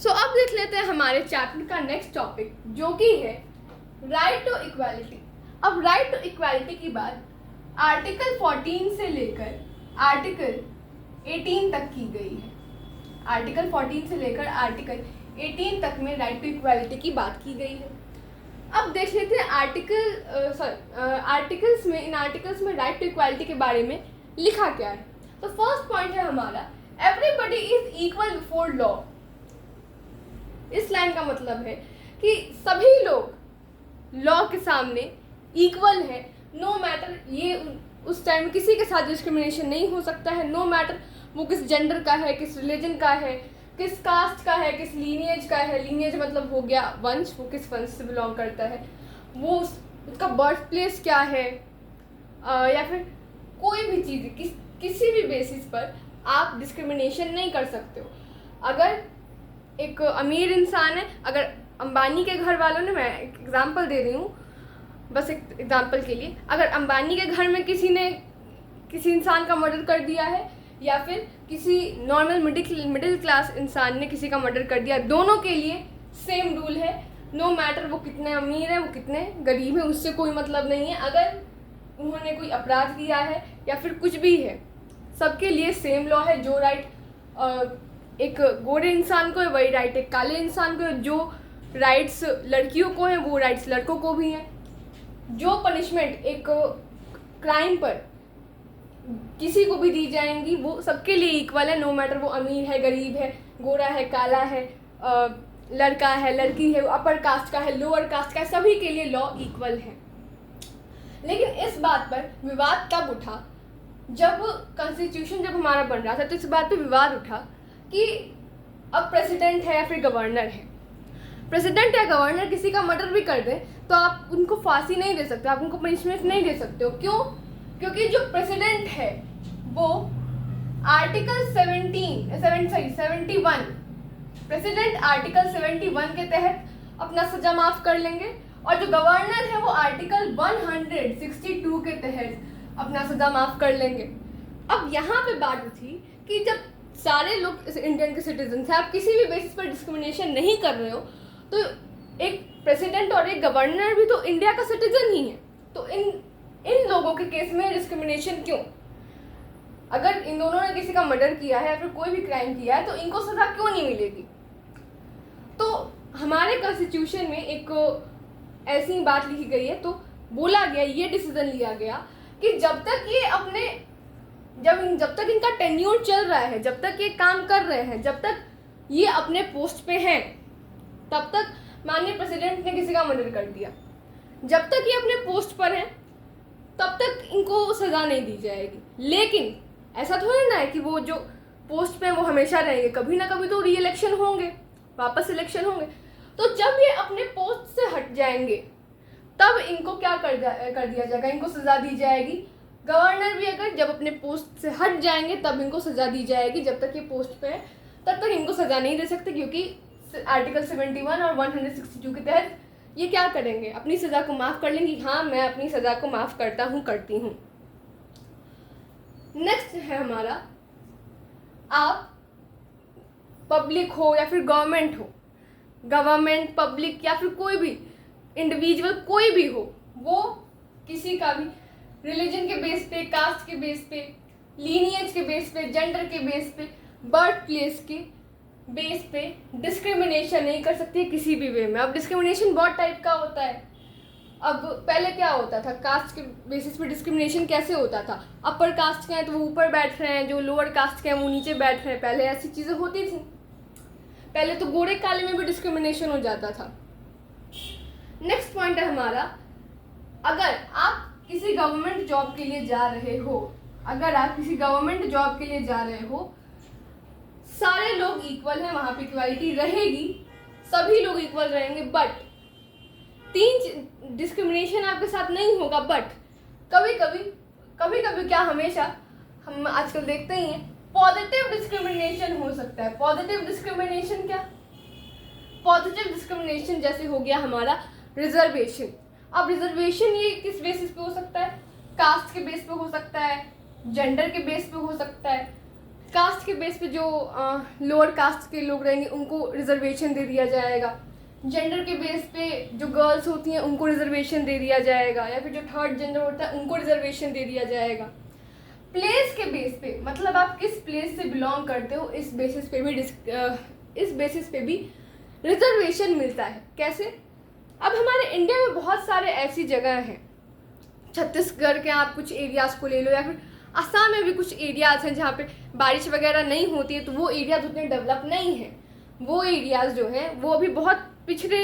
अब देख लेते हैं हमारे चैप्टर का नेक्स्ट टॉपिक, जो कि है राइट टू इक्वालिटी। अब राइट टू इक्वालिटी की बात आर्टिकल 14 से लेकर आर्टिकल 18 तक की गई है। आर्टिकल 14 से लेकर आर्टिकल 18 तक में राइट टू इक्वालिटी की बात की गई है। अब देख लेते हैं आर्टिकल्स में, इन आर्टिकल्स में राइट टू इक्वालिटी के बारे में लिखा क्या है। तो फर्स्ट पॉइंट है हमारा, everybody is equal before law. इस लाइन का मतलब है कि सभी लोग लॉ के सामने इक्वल है, नो मैटर ये उस टाइम किसी के साथ डिस्क्रिमिनेशन नहीं हो सकता है, नो मैटर वो किस जेंडर का है, किस रिलीजन का है, किस कास्ट का है, किस लीनिएज का है। लीनिएज मतलब हो गया वंश, वो किस वंश से बिलोंग करता है, वो उसका बर्थ प्लेस क्या है, या फिर कोई भी चीज़ किसी भी बेसिस पर आप डिस्क्रिमिनेशन नहीं कर सकते हो। अगर एक अमीर इंसान है, अगर अंबानी के घर वालों ने, मैं एक एग्जांपल दे रही हूँ बस एक एग्जांपल के लिए, अगर अंबानी के घर में किसी ने किसी इंसान का मर्डर कर दिया है या फिर किसी नॉर्मल मिडिल क्लास इंसान ने किसी का मर्डर कर दिया, दोनों के लिए सेम रूल है, नो मैटर वो कितने अमीर हैं वो कितने गरीब हैं, उससे कोई मतलब नहीं है। अगर उन्होंने कोई अपराध किया है या फिर कुछ भी है, सबके लिए सेम लॉ है। जो राइट एक गोरे इंसान को है वही राइट एक काले इंसान को है, जो राइट्स लड़कियों को हैं वो राइट्स लड़कों को भी हैं। जो पनिशमेंट एक क्राइम पर किसी को भी दी जाएंगी वो सबके लिए इक्वल है, नो मैटर वो अमीर है, गरीब है, गोरा है, काला है, लड़का है, लड़की है, अपर कास्ट का है, लोअर कास्ट का है, सभी के लिए लॉ इक्वल है। लेकिन इस बात पर विवाद तब उठा जब कॉन्स्टिट्यूशन जब हमारा बन रहा था, तो इस बात पे विवाद उठा कि अब प्रेसिडेंट है या फिर गवर्नर है। प्रेसिडेंट या गवर्नर किसी का मर्डर भी कर दे तो आप उनको फांसी नहीं दे सकते, आप उनको पनिशमेंट नहीं दे सकते हो। क्यों? क्योंकि जो प्रेसिडेंट है वो आर्टिकल 71 प्रेसिडेंट आर्टिकल 71 के तहत अपना सजा माफ कर लेंगे, और जो गवर्नर है वो आर्टिकल 162 के तहत अपना सजा माफ कर लेंगे। अब यहाँ पे बात उठी कि जब सारे लोग इंडियन के सिटीजन हैं, आप किसी भी बेसिस पर डिस्क्रिमिनेशन नहीं कर रहे हो, तो एक प्रेसिडेंट और एक गवर्नर भी तो इंडिया का सिटीजन ही है, तो इन लोगों के केस में डिस्क्रिमिनेशन क्यों? अगर इन दोनों ने किसी का मर्डर किया है या फिर कोई भी क्राइम किया है तो इनको सजा क्यों नहीं मिलेगी? तो हमारे कॉन्स्टिट्यूशन में एक ऐसी बात लिखी गई है, तो बोला गया, ये डिसीजन लिया गया कि जब तक इनका टेन्योर चल रहा है, जब तक ये काम कर रहे हैं, जब तक ये अपने पोस्ट पे हैं, तब तक माननीय प्रेसिडेंट ने किसी का मर्डर कर दिया, जब तक ये अपने पोस्ट पर हैं तब तक इनको सजा नहीं दी जाएगी। लेकिन ऐसा थोड़ी ना है कि वो जो पोस्ट पे वो हमेशा रहेंगे, कभी ना कभी तो री इलेक्शन होंगे, वापस इलेक्शन होंगे। तो जब ये अपने पोस्ट से हट जाएंगे तब इनको क्या कर दिया जाएगा, इनको सजा दी जाएगी। गवर्नर भी अगर जब अपने पोस्ट से हट जाएंगे तब इनको सजा दी जाएगी, जब तक ये पोस्ट पे है तब तक इनको सजा नहीं दे सकते, क्योंकि आर्टिकल 71 और 162 के तहत ये क्या करेंगे, अपनी सजा को माफ कर लेंगे। हाँ, मैं अपनी सजा को माफ करता हूँ, करती हूँ। नेक्स्ट है हमारा, आप पब्लिक हो या फिर गवर्नमेंट पब्लिक या फिर कोई भी इंडिविजुअल कोई भी हो, वो किसी का भी रिलीजन के बेस पे, कास्ट के बेस पे, लीनिएज के बेस पे, जेंडर के बेस पे, बर्थ प्लेस के बेस पे डिस्क्रिमिनेशन नहीं कर सकती किसी भी वे में। अब डिस्क्रिमिनेशन बहुत टाइप का होता है। अब पहले क्या होता था, कास्ट के बेसिस पे डिस्क्रिमिनेशन कैसे होता था, अपर कास्ट के हैं तो वो ऊपर बैठ रहे हैं, जो लोअर कास्ट के हैं वो नीचे बैठ रहे हैं, पहले ऐसी चीज़ें होती थी। पहले तो गोरे काले में भी डिस्क्रिमिनेशन हो जाता था। नेक्स्ट पॉइंट है हमारा, अगर आप किसी गवर्नमेंट जॉब के लिए जा रहे हो, सारे लोग इक्वल हैं, वहां पे इक्वालिटी रहेगी, सभी लोग इक्वल रहेंगे, बट तीन डिस्क्रिमिनेशन आपके साथ नहीं होगा। बट कभी कभी क्या, हमेशा हम आजकल देखते ही हैं, पॉजिटिव डिस्क्रिमिनेशन हो सकता है। पॉजिटिव डिस्क्रिमिनेशन क्या? पॉजिटिव डिस्क्रिमिनेशन जैसे हो गया हमारा रिजर्वेशन। अब रिजर्वेशन ये किस बेसिस पे हो सकता है? कास्ट के बेस पे हो सकता है, जेंडर के बेस पे हो सकता है, कास्ट के बेस पे जो लोअर कास्ट के लोग रहेंगे उनको रिजर्वेशन दे दिया जाएगा, जेंडर के बेस पे जो गर्ल्स होती हैं उनको रिजर्वेशन दे दिया जाएगा, या फिर जो थर्ड जेंडर होता है उनको रिजर्वेशन दे दिया जाएगा। प्लेस के बेस पे, मतलब आप किस प्लेस से बिलोंग करते हो, इस बेसिस पे भी रिजर्वेशन मिलता है। कैसे? अब हमारे इंडिया में बहुत सारे ऐसी जगह हैं, छत्तीसगढ़ के आप कुछ एरियाज़ को ले लो, या फिर असम में भी कुछ एरियाज़ हैं जहाँ पे बारिश वगैरह नहीं होती है, तो वो एरियाज उतने डेवलप नहीं हैं। वो एरियाज़ जो हैं वो अभी बहुत पिछड़े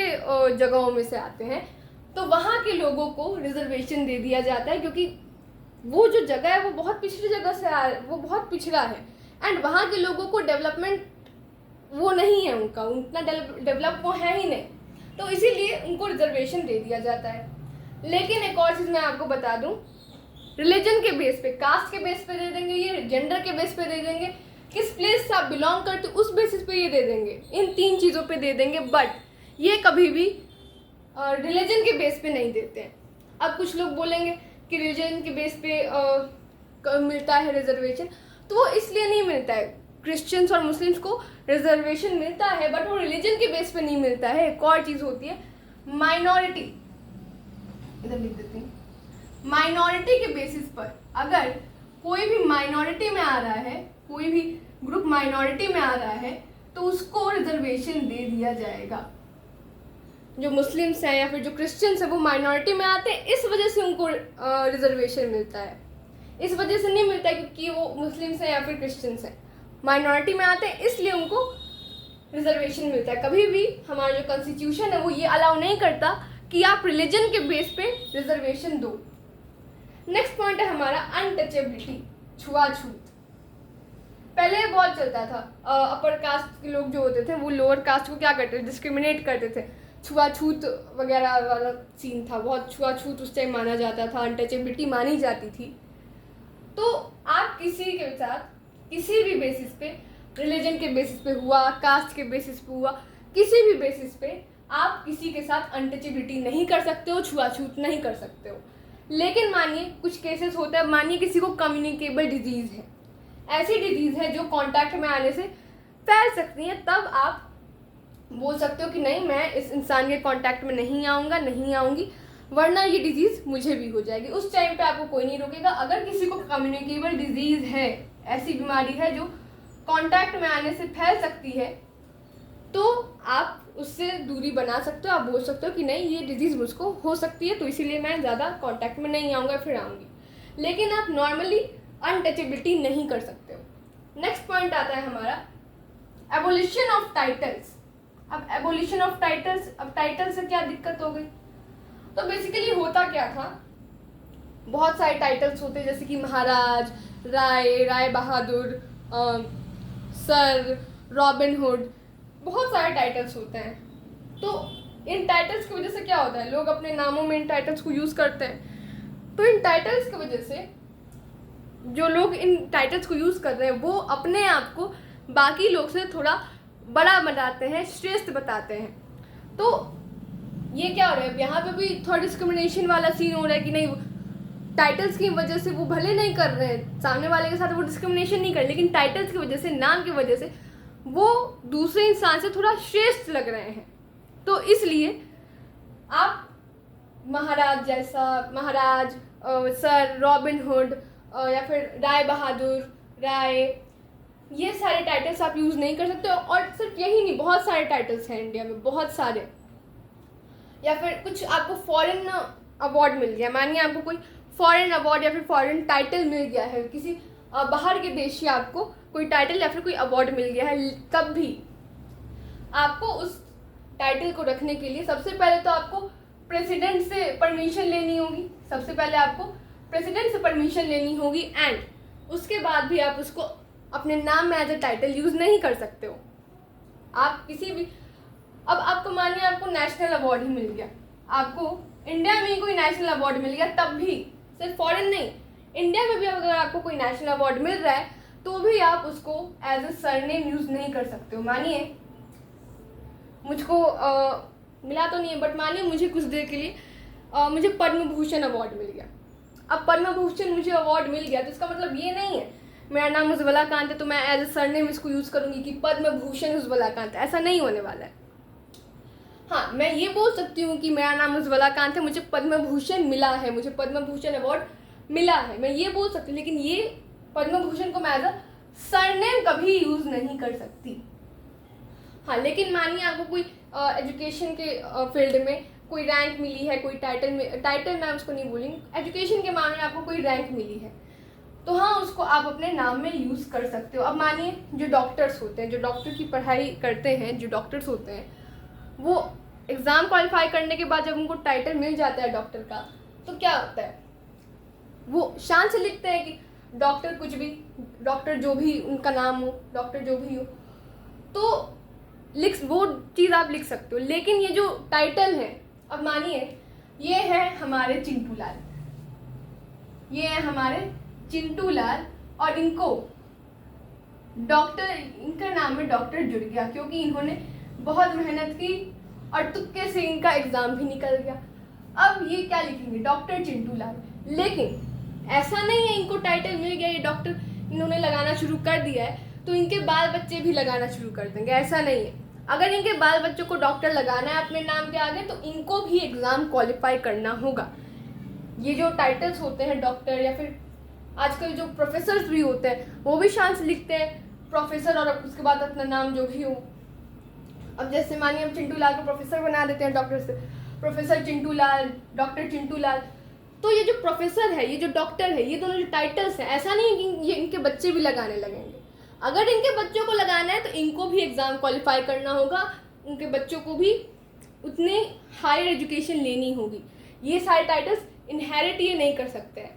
जगहों में से आते हैं, तो वहाँ के लोगों को रिजर्वेशन दे दिया जाता है, क्योंकि वो जो जगह है वो बहुत पिछड़ी जगह से वो बहुत पिछड़ा है, एंड वहाँ के लोगों को डेवलपमेंट वो नहीं है, उनका उतना डेवलप वो है ही नहीं, तो इसीलिए उनको रिजर्वेशन दे दिया जाता है। लेकिन एक और चीज़ मैं आपको बता दूं, रिलीजन के बेस पे, कास्ट के बेस पे दे देंगे, ये जेंडर के बेस पे दे देंगे, किस प्लेस से आप बिलोंग करते उस बेसिस पे ये दे देंगे, इन 3 चीज़ों पे दे देंगे, बट ये कभी भी रिलीजन के बेस पे नहीं देते हैं। अब कुछ लोग बोलेंगे कि रिलीजन के बेस पे मिलता है रिजर्वेशन, तो वो इसलिए नहीं मिलता है। क्रिश्चियंस और मुस्लिम्स को रिजर्वेशन मिलता है, बट वो रिलीजन के बेस पे नहीं मिलता है। एक और चीज़ होती है माइनॉरिटी, इधर लिख देती हूँ, माइनॉरिटी के बेसिस पर अगर कोई भी माइनॉरिटी में आ रहा है, कोई भी ग्रुप माइनॉरिटी में आ रहा है, तो उसको रिजर्वेशन दे दिया जाएगा। जो मुस्लिम्स हैं या फिर जो क्रिश्चियंस हैं वो माइनॉरिटी में आते हैं, इस वजह से उनको रिजर्वेशन मिलता है। इस वजह से नहीं मिलता है क्योंकि वो मुस्लिम्स हैं या फिर क्रिश्चियंस हैं, माइनॉरिटी में आते हैं इसलिए उनको रिजर्वेशन मिलता है। कभी भी हमारा जो कॉन्स्टिट्यूशन है वो ये अलाउ नहीं करता कि आप रिलीजन के बेस पे रिजर्वेशन दो। नेक्स्ट पॉइंट है हमारा अनटचेबिलिटी, छुआछूत। पहले बहुत चलता था, अपर कास्ट के लोग जो होते थे वो लोअर कास्ट को क्या करते थे, डिस्क्रिमिनेट करते थे, छुआछूत वगैरह वाला सीन था, बहुत छुआछूत उस टाइम माना जाता था, अनटचेबिलिटी मानी जाती थी। तो आप किसी के साथ किसी भी बेसिस पे, रिलीजन के बेसिस पे हुआ, कास्ट के बेसिस पे हुआ, किसी भी बेसिस पे आप किसी के साथ अनटचेबिलिटी नहीं कर सकते हो, छुआछूत नहीं कर सकते हो। लेकिन मानिए कुछ केसेस होता है, मानिए किसी को कम्युनिकेबल डिजीज़ है, ऐसी डिजीज़ है जो कांटेक्ट में आने से फैल सकती है, तब आप बोल सकते हो कि नहीं मैं इस इंसान के कांटेक्ट में नहीं आऊँगा, नहीं आऊँगी, वरना ये डिजीज़ मुझे भी हो जाएगी। उस टाइम पे आपको कोई नहीं रोकेगा। अगर किसी को कम्युनिकेबल डिजीज़ है, ऐसी बीमारी है जो कांटेक्ट में आने से फैल सकती है, तो आप उससे दूरी बना सकते हो, आप बोल सकते हो कि नहीं ये डिजीज़ मुझको हो सकती है, तो इसीलिए मैं ज़्यादा कांटेक्ट में नहीं आऊँगा, फिर आऊँगी। लेकिन आप नॉर्मली अनटचेबिलिटी नहीं कर सकते हो। नेक्स्ट पॉइंट आता है हमारा एबोलिशन ऑफ टाइटल्स। अब एबोलिशन ऑफ टाइटल्स, अब टाइटल से क्या दिक्कत हो गई? तो बेसिकली होता क्या था, बहुत सारे टाइटल्स होते जैसे कि महाराज, Rai Bahadur, sir, robin hood, बहुत सारे टाइटल्स होते हैं। तो इन टाइटल्स की वजह से क्या होता है, लोग अपने नामों में इन टाइटल्स को यूज़ करते हैं। तो इन टाइटल्स की वजह से जो लोग इन टाइटल्स को यूज़ कर रहे हैं वो अपने आप को बाकी लोग से थोड़ा बड़ा बनाते हैं, श्रेष्ठ बताते हैं। तो ये क्या हो रहा है, यहाँ पे भी थोड़ा डिस्क्रिमिनेशन वाला सीन हो रहा है कि नहीं, टाइटल्स की वजह से वो भले नहीं कर रहे हैं, सामने वाले के साथ वो डिस्क्रिमिनेशन नहीं कर रहे, लेकिन टाइटल्स की वजह से, नाम की वजह से वो दूसरे इंसान से थोड़ा श्रेष्ठ लग रहे हैं। तो इसलिए आप महाराज जैसा, महाराज, सर, रॉबिन हुड या फिर राय बहादुर, राय, ये सारे टाइटल्स आप यूज़ नहीं कर सकते। और सिर्फ यही नहीं, बहुत सारे टाइटल्स हैं इंडिया में, बहुत सारे। या फिर कुछ आपको फॉरेन अवार्ड मिल गया, मानिए आपको कोई फॉरेन अवार्ड या फिर फॉरेन टाइटल मिल गया है, किसी बाहर के देश से आपको कोई टाइटल या फिर कोई अवार्ड मिल गया है, तब भी आपको उस टाइटल को रखने के लिए सबसे पहले तो आपको प्रेसिडेंट से परमिशन लेनी होगी, सबसे पहले आपको प्रेसिडेंट से परमिशन लेनी होगी, एंड उसके बाद भी आप उसको अपने नाम में एज अ टाइटल यूज़ नहीं कर सकते हो। आप किसी भी, अब आपको मानिए आपको नेशनल अवार्ड ही मिल गया, आपको इंडिया में ही कोई नेशनल अवार्ड मिल गया, तब भी, सिर्फ फॉरेन नहीं, इंडिया में भी अगर आपको कोई नेशनल अवार्ड मिल रहा है तो भी आप उसको एज अ सरनेम यूज़ नहीं कर सकते हो। मानिए मुझको मिला तो नहीं है, बट मानिए मुझे कुछ देर के लिए मुझे पद्म भूषण अवार्ड मिल गया। अब पद्म भूषण मुझे अवार्ड मिल गया तो इसका मतलब ये नहीं है मेरा नाम उज्ज्वला कांत है तो मैं एज ए सरनेम इसको यूज़ करूँगी कि पद्म भूषण उज्ज्वला कांत, ऐसा नहीं होने वाला है। हाँ, मैं ये बोल सकती हूँ कि मेरा नाम उज्ज्वला कांत है, मुझे पद्म भूषण मिला है, मुझे पद्म भूषण अवार्ड मिला है, मैं ये बोल सकती हूँ, लेकिन ये पद्म भूषण को मैं एज अ सरनेम कभी यूज़ नहीं कर सकती। हाँ, लेकिन मानिए आपको कोई एजुकेशन के फील्ड में कोई रैंक मिली है, कोई टाइटल मैं उसको नहीं बोलेंगी, एजुकेशन के मामले में आपको कोई रैंक मिली है, तो हाँ उसको आप अपने नाम में यूज़ कर सकते हो। अब मानिए जो डॉक्टर्स होते हैं, जो डॉक्टर की पढ़ाई करते हैं, जो डॉक्टर्स होते हैं, वो एग्ज़ाम क्वालिफाई करने के बाद जब उनको टाइटल मिल जाता है डॉक्टर का, तो क्या होता है, वो शान से लिखते हैं कि डॉक्टर कुछ भी, डॉक्टर जो भी उनका नाम हो, डॉक्टर जो भी हो, तो वो चीज़ आप लिख सकते हो। लेकिन ये जो टाइटल है, अब मानिए ये है हमारे चिंटू लाल, ये है हमारे चिंटू लाल, और इनको डॉक्टर, इनका नाम में डॉक्टर जुड़ गया क्योंकि इन्होंने बहुत मेहनत की और तुक्के से इनका एग्ज़ाम भी निकल गया। अब ये क्या लिखेंगे, डॉक्टर चिंटू लाल। लेकिन ऐसा नहीं है इनको टाइटल मिल गया, ये डॉक्टर इन्होंने लगाना शुरू कर दिया है तो इनके बाल बच्चे भी लगाना शुरू कर देंगे, ऐसा नहीं है। अगर इनके बाल बच्चों को डॉक्टर लगाना है अपने नाम के आगे, तो इनको भी एग्ज़ाम क्वालिफाई करना होगा। ये जो टाइटल्स होते हैं डॉक्टर, या फिर आजकल जो प्रोफेसर्स भी होते हैं वो भी शान से लिखते हैं प्रोफेसर, और उसके बाद अपना नाम जो भी हो। अब जैसे मानिए हम चिंटू लाल को प्रोफेसर बना देते हैं डॉक्टर से, प्रोफेसर चिंटू लाल, डॉक्टर चिंटू लाल, तो ये जो प्रोफेसर है, ये जो डॉक्टर है, ये दोनों जो टाइटल्स हैं, ऐसा नहीं है कि ये इनके बच्चे भी लगाने लगेंगे। अगर इनके बच्चों को लगाना है तो इनको भी एग्ज़ाम क्वालिफाई करना होगा, उनके बच्चों को भी उतने हायर एजुकेशन लेनी होगी। ये सारे टाइटल्स इनहेरिट ये नहीं कर सकते हैं।